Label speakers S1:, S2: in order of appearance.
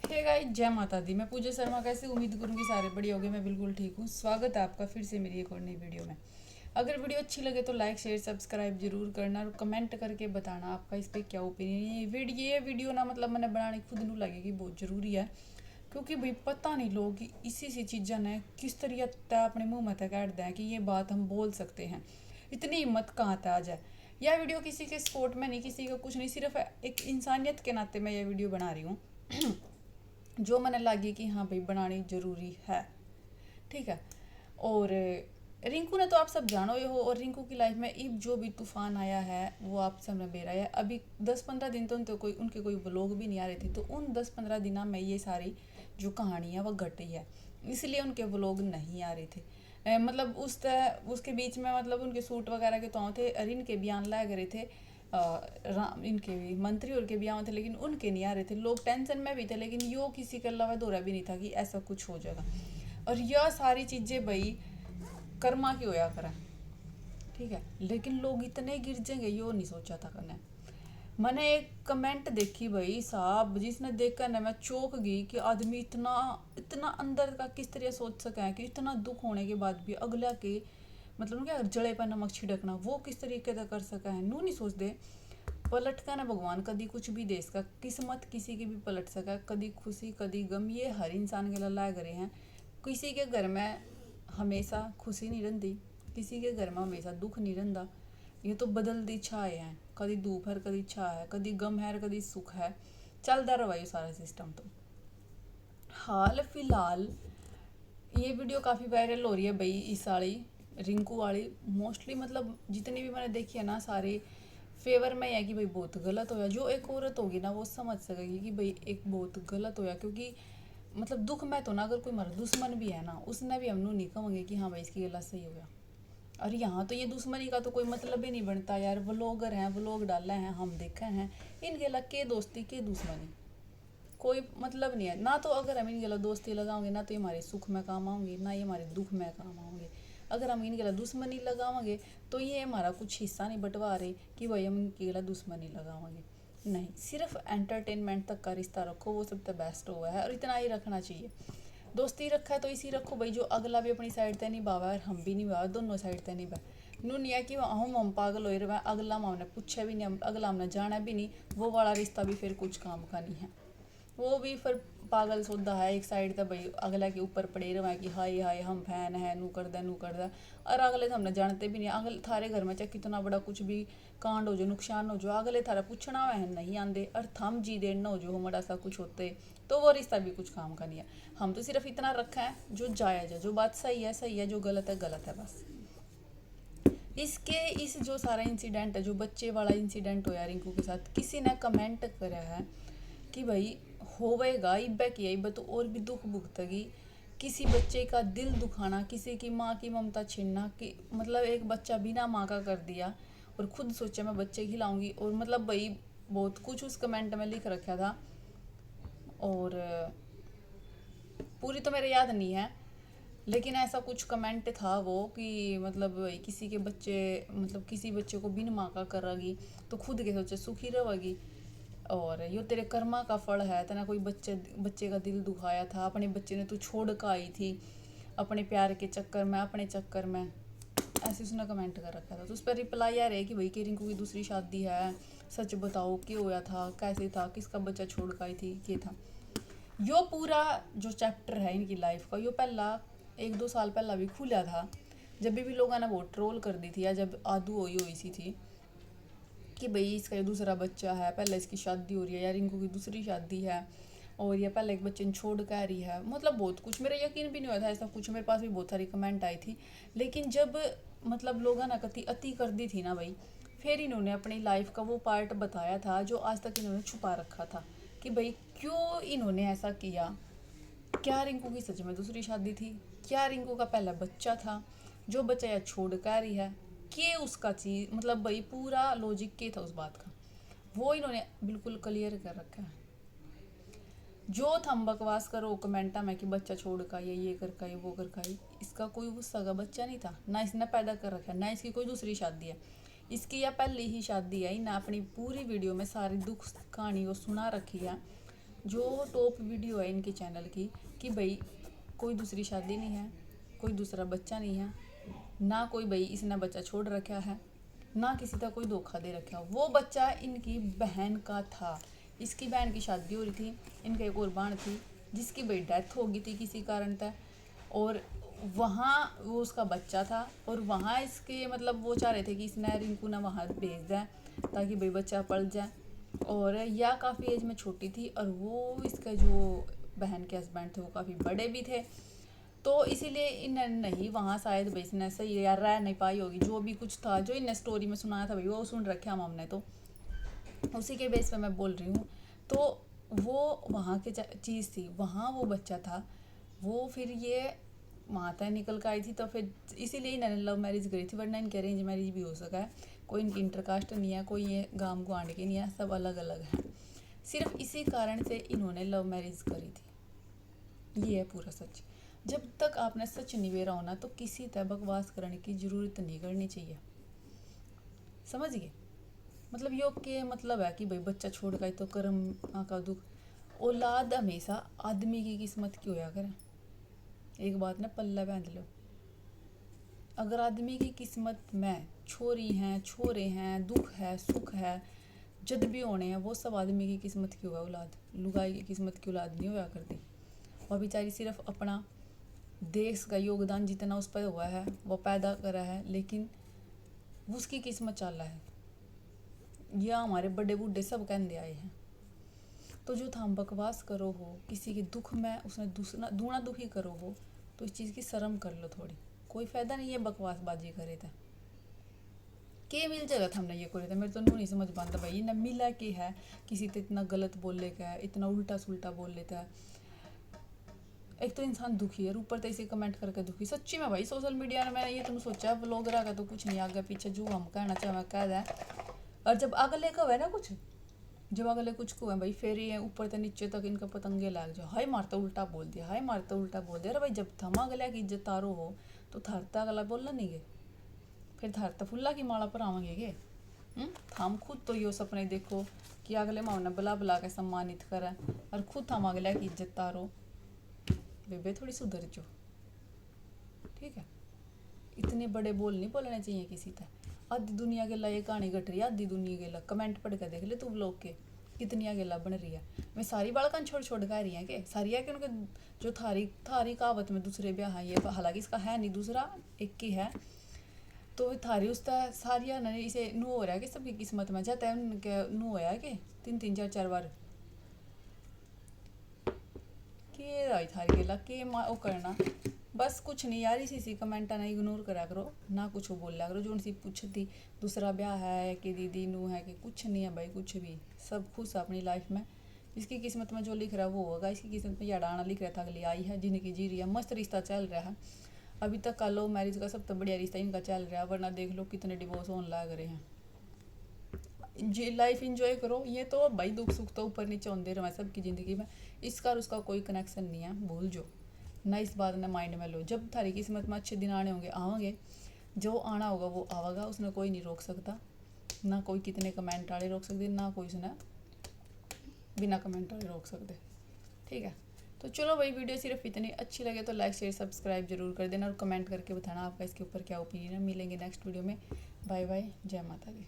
S1: Hey guys, जय माता दी। मैं पूजा शर्मा कैसे उम्मीद करूंगी सारे बढ़िया होंगे। मैं बिल्कुल ठीक हूँ। स्वागत है आपका फिर से मेरी एक और नई वीडियो में। अगर वीडियो अच्छी लगे तो लाइक शेयर सब्सक्राइब जरूर करना और कमेंट करके बताना आपका इस पर क्या ओपिनियन है। ये वीडियो ना मतलब मैंने बनानी खुद नू लगेगी बहुत ज़रूरी है, क्योंकि भाई पता नहीं लोग इसी सी चीज़ा ने किस तरीके तय अपने मुँह में तक काट दें कि ये बात हम बोल सकते हैं। इतनी हिम्मत कहाँ तक आ जाए। यह वीडियो किसी के सपोर्ट में नहीं, किसी का कुछ नहीं, सिर्फ एक इंसानियत के नाते मैं ये वीडियो बना रही हूँ जो मैंने लगी कि हाँ भाई बनानी जरूरी है। ठीक है। और रिंकू ने तो आप सब जानो ही हो, और रिंकू की लाइफ में इब जो भी तूफान आया है वो आप सब में बेरा है। अभी 10-15 दिन तो उनके कोई व्लॉग भी नहीं आ रहे थे, तो उन 10-15 दिनों में ये सारी जो कहानी है वो घट रही है, इसलिए उनके व्लॉग नहीं आ रहे थे। मतलब उसके बीच में मतलब उनके सूट वगैरह के तो थे, अरिन के बयान लाए गए थे, इनके भी मंत्री और के भी आए थे, लेकिन उनके नहीं आ रहे थे। लोग टेंशन में भी थे, लेकिन यो किसी के अलावा दौरा भी नहीं था कि ऐसा कुछ हो जाएगा। और यह सारी चीज़ें भाई कर्मा की होया करें, ठीक है, लेकिन लोग इतने गिर जाएंगे यो नहीं सोचा था करने। मैंने एक कमेंट देखी भाई साहब, जिसने देखकर ना मैं चौंक गई कि आदमी इतना इतना अंदर का किस तरह सोच सके है कि इतना दुख होने के बाद भी अगला के मतलब क्या जड़े पर नमक छिड़कना वो किस तरीके से कर सका है। नू नहीं सोच दे पलट का ना भगवान कभी कुछ भी दे इसका, किस्मत किसी की भी पलट सका, कभी खुशी कभी गम, ये हर इंसान के लाए करे हैं। किसी के घर में हमेशा खुशी नहीं रहती, किसी के घर में हमेशा दुख नहीं रहता। ये तो बदलती छाए हैं, कभी धूप है कभी छा है, कभी गम है कभी सुख है, चलता रहा ये सारा सिस्टम। तो हाल फिलहाल ये वीडियो काफ़ी वायरल हो रही है भाई, इस वाली रिंकू वाली। मोस्टली मतलब जितनी भी मैंने देखी है ना सारे फेवर में है कि भाई बहुत गलत होया। जो एक औरत होगी ना वो समझ सकेगी कि भाई एक बहुत गलत होया, क्योंकि मतलब दुख में तो ना अगर कोई हमारा दुश्मन भी है ना उसने भी हम नहीं कहेंगे कि हाँ भाई इसकी गला सही हो गया। और यहाँ तो ये दुश्मनी का तो कोई मतलब ही नहीं बनता यार। व्लॉगर हैं, व्लॉग डाले हैं, हम देखे हैं, इनके लग के दोस्ती के दुश्मनी कोई मतलब नहीं है ना। तो अगर हम इन गला दोस्ती लगाओगे ना तो ये हमारे सुख में काम आओगे, ना ये हमारे दुख में काम आओगे। अगर हम इन गला दुश्मनी लगाओगे तो ये हमारा कुछ हिस्सा नहीं बंटवा रहे कि भाई हम इनकी गला दुश्मनी लगाओगे। नहीं, सिर्फ एंटरटेनमेंट तक का रिश्ता रखो, वो सबसे बेस्ट हुआ है और इतना ही रखना चाहिए। दोस्ती रखा है तो इसी रखो भाई, जो अगला भी अपनी साइड तय निभावा और हम भी निभावा, दोनों साइड तय निभा। नू नहीं है कि हम पागल हो रहे हैं, अगला हमने पूछा भी नहीं, अगला हमने जाना भी नहीं, वो वाला रिश्ता भी फिर कुछ काम का नहीं है। वो भी फिर पागल सौदा है एक साइड तक भाई, अगला के ऊपर पड़े रहे कि हाय हाय हम फैन है, नू कर दे नू कर दे। और अगले तो हमने जानते भी नहीं, अगले थारे घर में चाहे कितना बड़ा कुछ भी कांड हो जो, नुकसान हो जो, अगले थारा पूछना वह नहीं आंदे, और थम जी देना हो जो हमारा सा कुछ होते, तो वो रिश्ता भी कुछ काम का नहीं है। हम तो सिर्फ इतना रखा है जो जायज़ है, जो बात सही है, जो गलत है बस। इसके इस जो सारा इंसिडेंट है, जो बच्चे वाला इंसिडेंट होया रिंकू के साथ, किसी ने कमेंट करा है कि भाई होवेगा इब्बे की इब्बे तो और भी दुख भुगतेगी। किसी बच्चे का दिल दुखाना, किसी की माँ की ममता छीनना, कि मतलब एक बच्चा बिना माँ का कर दिया और खुद सोचा मैं बच्चे खिलाऊंगी, और मतलब भाई बहुत कुछ उस कमेंट में लिख रखा था। और पूरी तो मेरे याद नहीं है, लेकिन ऐसा कुछ कमेंट था वो कि मतलब भाई किसी के बच्चे मतलब किसी बच्चे को बिन माँ का करेगी तो खुद के सोचे सुखी रहेगी, और यो तेरे कर्मा का फल है। तना कोई बच्चे का दिल दुखाया था, अपने बच्चे ने तू छोड़ कर आई थी अपने प्यार के चक्कर में, अपने चक्कर में, ऐसे उसने कमेंट कर रखा था। तो उस पर रिप्लाई यार है कि भाई कि रिंकू की दूसरी शादी है, सच बताओ क्यों होया था, कैसे था, किसका बच्चा छोड़ कर आई थी, ये था। यो पूरा जो चैप्टर है इनकी लाइफ का, यो पहला 1-2 साल पहला भी खुला था, जब भी लोगों ने बहुत ट्रोल कर दी थी, या जब आदू हुई सी थी कि भाई इसका ये दूसरा बच्चा है, पहले इसकी शादी हो रही है, या रिंकू की दूसरी शादी है, और ये पहले एक बच्चे ने छोड़ कर रही है। मतलब बहुत कुछ, मेरा यकीन भी नहीं हुआ था ऐसा कुछ, मेरे पास भी बहुत सारी कमेंट आई थी। लेकिन जब मतलब लोगों ने कति अति कर दी थी ना भाई, फिर इन्होंने अपनी लाइफ का वो पार्ट बताया था जो आज तक इन्होंने छुपा रखा था, कि भाई क्यों इन्होंने ऐसा किया। क्या रिंकू की सच में दूसरी शादी थी, क्या रिंकू का पहला बच्चा था जो बच्चा या छोड़ कर ही है, कि उसका चीज़ मतलब भाई पूरा लॉजिक के था उस बात का, वो इन्होंने बिल्कुल क्लियर कर रखा है। जो थम बकवास करो कमेंटा में कि बच्चा छोड़ का ये कर का ये वो कर का, इसका कोई वो सगा बच्चा नहीं था ना, इसने पैदा कर रखा है ना, इसकी कोई दूसरी शादी है, इसकी या पहली ही शादी है ना। अपनी पूरी वीडियो में सारी दुख कहानी वो सुना रखी है, जो टॉप वीडियो है इनके चैनल की कि भाई कोई दूसरी शादी नहीं है, कोई दूसरा बच्चा नहीं है, ना कोई भाई इसने बच्चा छोड़ रखा है, ना किसी का कोई धोखा दे रखा। वो बच्चा इनकी बहन का था। इसकी बहन की शादी हो रही थी, इनका एक और बहन थी जिसकी भाई डेथ हो गई थी किसी कारण तक, और वहाँ वो उसका बच्चा था, और वहाँ इसके मतलब वो चाह रहे थे कि इसने रिंकू ना वहाँ भेज दें ताकि भाई बच्चा पल जाए। और या काफ़ी एज में छोटी थी, और वो इसका जो बहन के हस्बैंड थे वो काफ़ी बड़े भी थे, तो इसीलिए इन्हें नहीं वहाँ शायद भाई इसने सही यार रह नहीं पाई होगी। जो भी कुछ था जो इन्हें स्टोरी में सुनाया था भाई वो सुन रखे हम हमने, तो उसी के बेस पे मैं बोल रही हूँ। तो वो वहाँ की चीज़ थी, वहाँ वो बच्चा था, वो फिर ये वहाँ तक निकल कर आई थी, तो फिर इसीलिए इन्होंने लव मैरिज करी थी, वरना इनकी अरेंज मैरिज भी हो सका है। कोई इनकी इंटरकास्ट नहीं है, कोई ये गांव गुआंढ के नहीं है, सब अलग अलग हैं। सिर्फ इसी कारण से इन्होंने लव मैरिज करी थी। ये है पूरा सच। जब तक आपने सच निवेरा होना तो किसी तरह बकवास करने की जरूरत नहीं करनी चाहिए, समझ गए। मतलब योग के मतलब है कि भाई बच्चा छोड़ गए तो कर्म का दुख। औलाद हमेशा आदमी की किस्मत की होया करे। एक बात ना पल्ला बांध लो, अगर आदमी की किस्मत में छोरी हैं छोरे हैं दुख है सुख है जद भी होने हैं, वो सब आदमी की किस्मत की हुआ औलाद। लुगाई की किस्मत की औलाद नहीं हुआ करती। वह बेचारी सिर्फ अपना देश का योगदान जितना उस पर हुआ है वो पैदा करा है, लेकिन उसकी किस्मत चल रहा है। यह हमारे बड़े बूढ़े सब कहते आए हैं। तो जो था बकवास करो हो किसी के दुख में उसने दूसरा दूना दुखी करो हो, तो इस चीज़ की शर्म कर लो थोड़ी। कोई फायदा नहीं है बकवासबाजी करे था के मिल जाएगा था हमने ये करे था। मेरे तो नहीं समझ पाता भाई न मिला के है किसी तो इतना गलत बोल ले का है, इतना उल्टा सुल्टा बोल लेता है। एक तो इंसान दुखी है, ऊपर तो इसे कमेंट करके दुखी। सच्ची में भाई सोशल मीडिया में मैंने ये तुम सोचा व्लॉग रहा तो कुछ नहीं आगे पीछे जो हम कहना चाहे कह दें, और जब अगले का है ना कुछ, जब अगले कुछ को है भाई फिर ये ऊपर से नीचे तक इनका पतंगे लाग जाओ, हाय मारता उल्टा बोल दिया, हाय मारता उल्टा बोल दिया। अरे भाई जब थमा अगले की इज्जत तारो हो तो थारता अगला बोलना नहीं गे, फिर थारता फुल्ला की माला पर आवेंगे गे। थाम खुद तो यो सपने देखो कि अगले माँ ने बुला बुला के सम्मानित करें, और खुद थाम अगले की इज्जत तारो। बेबे थोड़ी सुधर जो, ठीक है। इतने बड़े बोल नहीं बोलने चाहिए किसी तरह। आधी दुनिया के ला ये कहानी घट रही है, आधी दुनिया के ला कमेंट पढ़ कर देख ले तू लोग के कितनी आगे ला बन रही है। मैं सारी बालकान छोड़ छोड़ कर रही है के सारी है कि उनके जो थारी थारी कहावत में दूसरे ब्याह है, ये हालांकि इसका है नहीं दूसरा एक की है, तो थारी उसका सारिया ने इसे नू हो रहा है कि सबकी किस्मत में जाता है उनके नू होया कि तीन तीन चार चार बार के आई थारी के ला के ओ करना। बस कुछ नहीं यार, इसी कमेंटा ना इग्नोर करा करो, ना कुछ बोला करो। जो उनसे पूछती दूसरा ब्याह है कि दीदी नू है कि कुछ नहीं है भाई, कुछ भी सब खुश है अपनी लाइफ में। इसकी किस्मत में जो लिख रहा है वो होगा। इसकी किस्मत में या डाना लिख रहा था अगली आई है जिंदगी जी रही है, मस्त रिश्ता चल रहा है। अभी तक का लव मैरिज का सब तो बढ़िया रिश्ता इनका चल रहा है, वरना देख लो कितने डिवोर्स होने लग रहे हैं। जी लाइफ इंजॉय करो। ये तो भाई दुख सुख तो ऊपर नीचे होते रहे सबकी ज़िंदगी में, इसका और उसका कोई कनेक्शन नहीं है, भूल जो ना इस बात ने माइंड में लो। जब थारी किस्मत में अच्छे दिन आने होंगे आवेंगे, जो आना होगा वो आवेगा, उसने कोई नहीं रोक सकता। ना कोई कितने कमेंट वाले रोक सकते, ना कोई उसने बिना कमेंट वाले रोक सकते, ठीक है। तो चलो भाई वीडियो सिर्फ इतनी अच्छी लगे तो लाइक शेयर सब्सक्राइब जरूर कर देना, और कमेंट करके बताना आपका इसके ऊपर क्या ओपिनियन है। मिलेंगे नेक्स्ट वीडियो में। बाय बाय, जय माता दी।